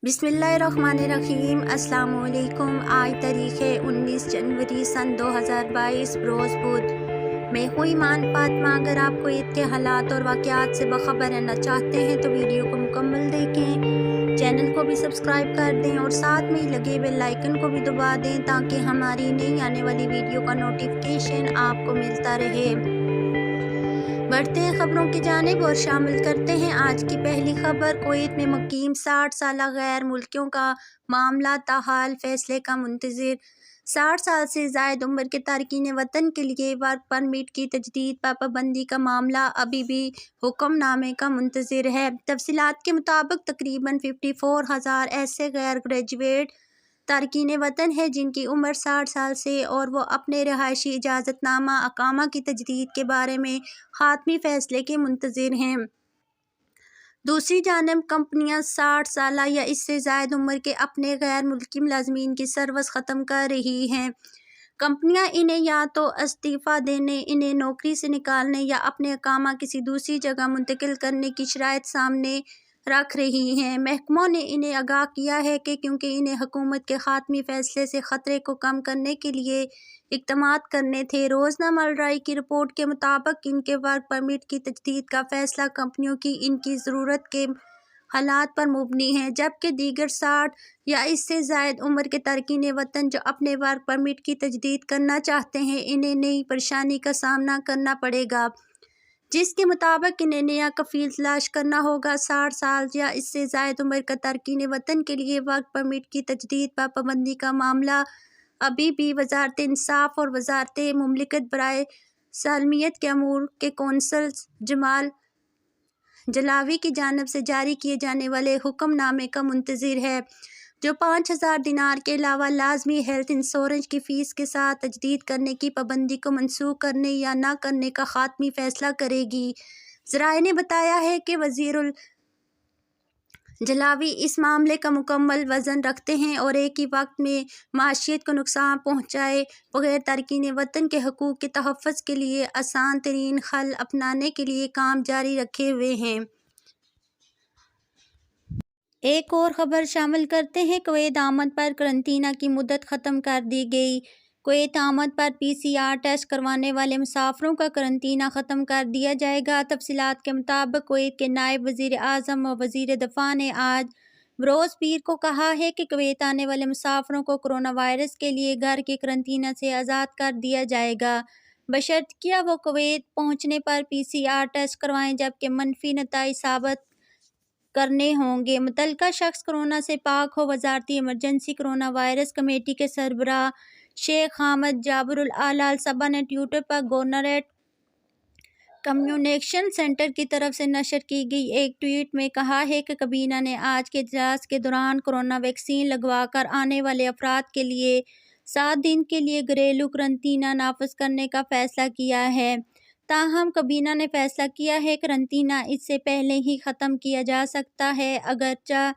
बिस्मिल्लाहिर्रहमानिर्रहीम। अस्सलाम वालेकुम। आज तारीख़ है 19 जनवरी सन 2022 रोज़ बुध। मैं हूँ ईमान फातिमा। अगर आपको ईद के हालात और वाक़यात से बखबर रहना चाहते हैं तो वीडियो को मुकम्मल देखें, चैनल को भी सब्सक्राइब कर दें और साथ में ही लगे बेल आइकन को भी दबा दें ताकि हमारी नई आने वाली वीडियो का नोटिफिकेशन आपको मिलता रहे। बढ़ते हैं खबरों की जानिब और शामिल करते हैं आज की पहली खबर। कुवैत में मुकीम 60 साला गैर मुल्कियों का मामला ताहाल फैसले का मुंतज़िर। 60 साल से ज़ायद उम्र के तारकीन वतन के लिए वर्क परमिट की तजदीद पर पाबंदी का मामला अभी भी हुक्मनामे का मुंतज़िर है। तफसीलात के मुताबिक तकरीबन 54,000 ऐसे गैर ग्रेजुएट तारकीन वतन है जिनकी उम्र 60 साल से और वो अपने रहायशी इजाज़तनामा अकामा की तजदीद के बारे में ख़ात्मी फ़ैसले के मुंतज़िर हैं। दूसरी जानब कंपनियां 60 साल या इससे ज़ायद उम्र के अपने गैर मुल्की मुलाज़मीन की सर्विस ख़त्म कर रही हैं। कंपनियां इन्हें या तो इस्तीफ़ा देने, इन्हें नौकरी से निकालने या अपने अकामा किसी दूसरी जगह मुंतकिल करने की शराइत सामने रख रही हैं। महकमों ने इन्हें आगाह किया है कि क्योंकि इन्हें हुकूमत के ख़ात्मी फ़ैसले से ख़तरे को कम करने के लिए इक़दामात करने थे। रोज़नामा अल-राई की रिपोर्ट के मुताबिक इनके वर्क परमिट की तजदीद का फ़ैसला कंपनियों की इनकी ज़रूरत के हालात पर मुबनी है, जबकि दीगर 60 या इससे ज़ायद उम्र के तारकीन वतन जो अपने वर्क परमिट की तजदीद करना चाहते हैं इन्हें नई परेशानी का सामना करना पड़ेगा, जिसके मुताबिक इन्हें नया कफ़ील तलाश करना होगा। 60 साल या इससे ज़ायद उम्र का तारकीन वतन के लिए वर्क परमिट की तजदीद पर पाबंदी का मामला अभी भी वज़ारत इंसाफ और वज़ारत मुमलिकत बराए सालमियत के अमूर के कौंसल जमाल जलावी की जानिब से जारी किए जाने वाले हुक्मनामे का मुंतज़िर है, जो 5,000 दिनार के अलावा लाजमी हेल्थ इंश्योरेंस की फ़ीस के साथ तजदीद करने की पाबंदी को मनसूख करने या न करने का ख़ात्मी फ़ैसला करेगी। ज़राए ने बताया है कि वज़ीरुल जलावी इस मामले का मुकम्मल वज़न रखते हैं और एक ही वक्त में माशियत को नुकसान पहुँचाए बगैर तारकीन वतन के हकूक़ के तहफ़्फ़ुज़ के लिए आसान तरीन हल अपनाने के लिए काम जारी रखे हुए हैं। एक और ख़बर शामिल करते हैं। कुवैत आमद पर करंतना की मुद्दत ख़त्म कर दी गई। कुवैत आमद पर PCR टेस्ट करवाने वाले मुसाफिरों का करंतना ख़त्म कर दिया जाएगा। तफसीलात के मुताबिक कुवैत के नायब वज़ीर आज़म और वज़ीर दफ़ा ने आज बरोज़ पीर को कहा है कि कुवैत आने वाले मुसाफिरों को कोरोना वायरस के लिए घर के करंतना से आज़ाद कर दिया जाएगा, बशर्ते वो कुवैत पहुँचने पर PCR टेस्ट करवाएँ, जबकि मनफी नताइज साबित करने होंगे। मुतल्लिका शख्स कोरोना से पाक हो। वज़ारती इमरजेंसी कोरोना वायरस कमेटी के सरबराह शेख हामिद जाबरुल आला अल सबा ने ट्विटर पर गवर्नरेट कम्युनिकेशन सेंटर की तरफ से नशर की गई एक ट्वीट में कहा है कि काबीना ने आज के इजलास के दौरान कोरोना वैक्सीन लगवा कर आने वाले अफराद के लिए 7 दिन के लिए घरेलू करंतना नाफिज करने का फ़ैसला किया है। ताहम काबीना ने फ़ैसला किया है कि करंतना इससे पहले ही ख़त्म किया जा सकता है, अगरचे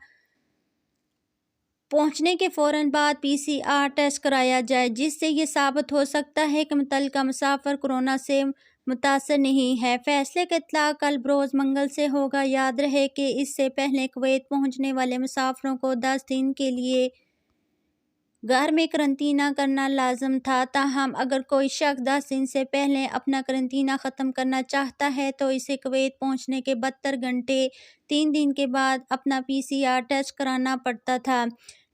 पहुँचने के फ़ौरन बाद PCR टेस्ट कराया जाए, जिससे ये साबित हो सकता है कि मुतल्लिका मुसाफिर कोरोना से मुतासर नहीं है। फ़ैसले का इत्लाक़ कल बरोज़ मंगल से होगा। याद रहे कि इससे पहले कुवैत पहुँचने वाले मुसाफिरों को 10 दिन के लिए घर में करंतना करना लाज़िम था। ताहम अगर कोई शख्स 10 दिन से पहले अपना करंतना ख़त्म करना चाहता है तो इसे कुवैत पहुँचने के 72 घंटे 3 दिन के बाद अपना PCR टेस्ट कराना पड़ता था।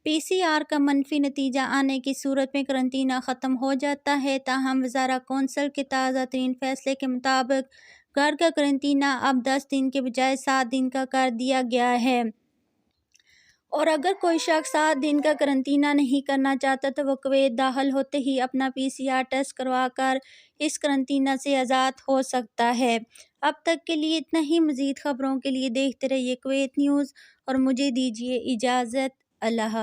PCR का मनफी नतीजा आने की सूरत में करंतना ख़त्म हो जाता है। ताहम वज़ारा कौंसल के ताज़ा तरीन फ़ैसले के मुताबिक घर का करंतना अब 10 दिन के बजाय 7 दिन का कर दिया गया है, और अगर कोई शख्स 7 दिन का करंतना नहीं करना चाहता तो वह कुवैत दाखिल होते ही अपना PCR टेस्ट करवा कर इस करंतना से आज़ाद हो सकता है। अब तक के लिए इतना ही। मज़ीद ख़बरों के लिए देखते रहिए कुवैत न्यूज़ और मुझे दीजिए इजाज़त। अल्लाह।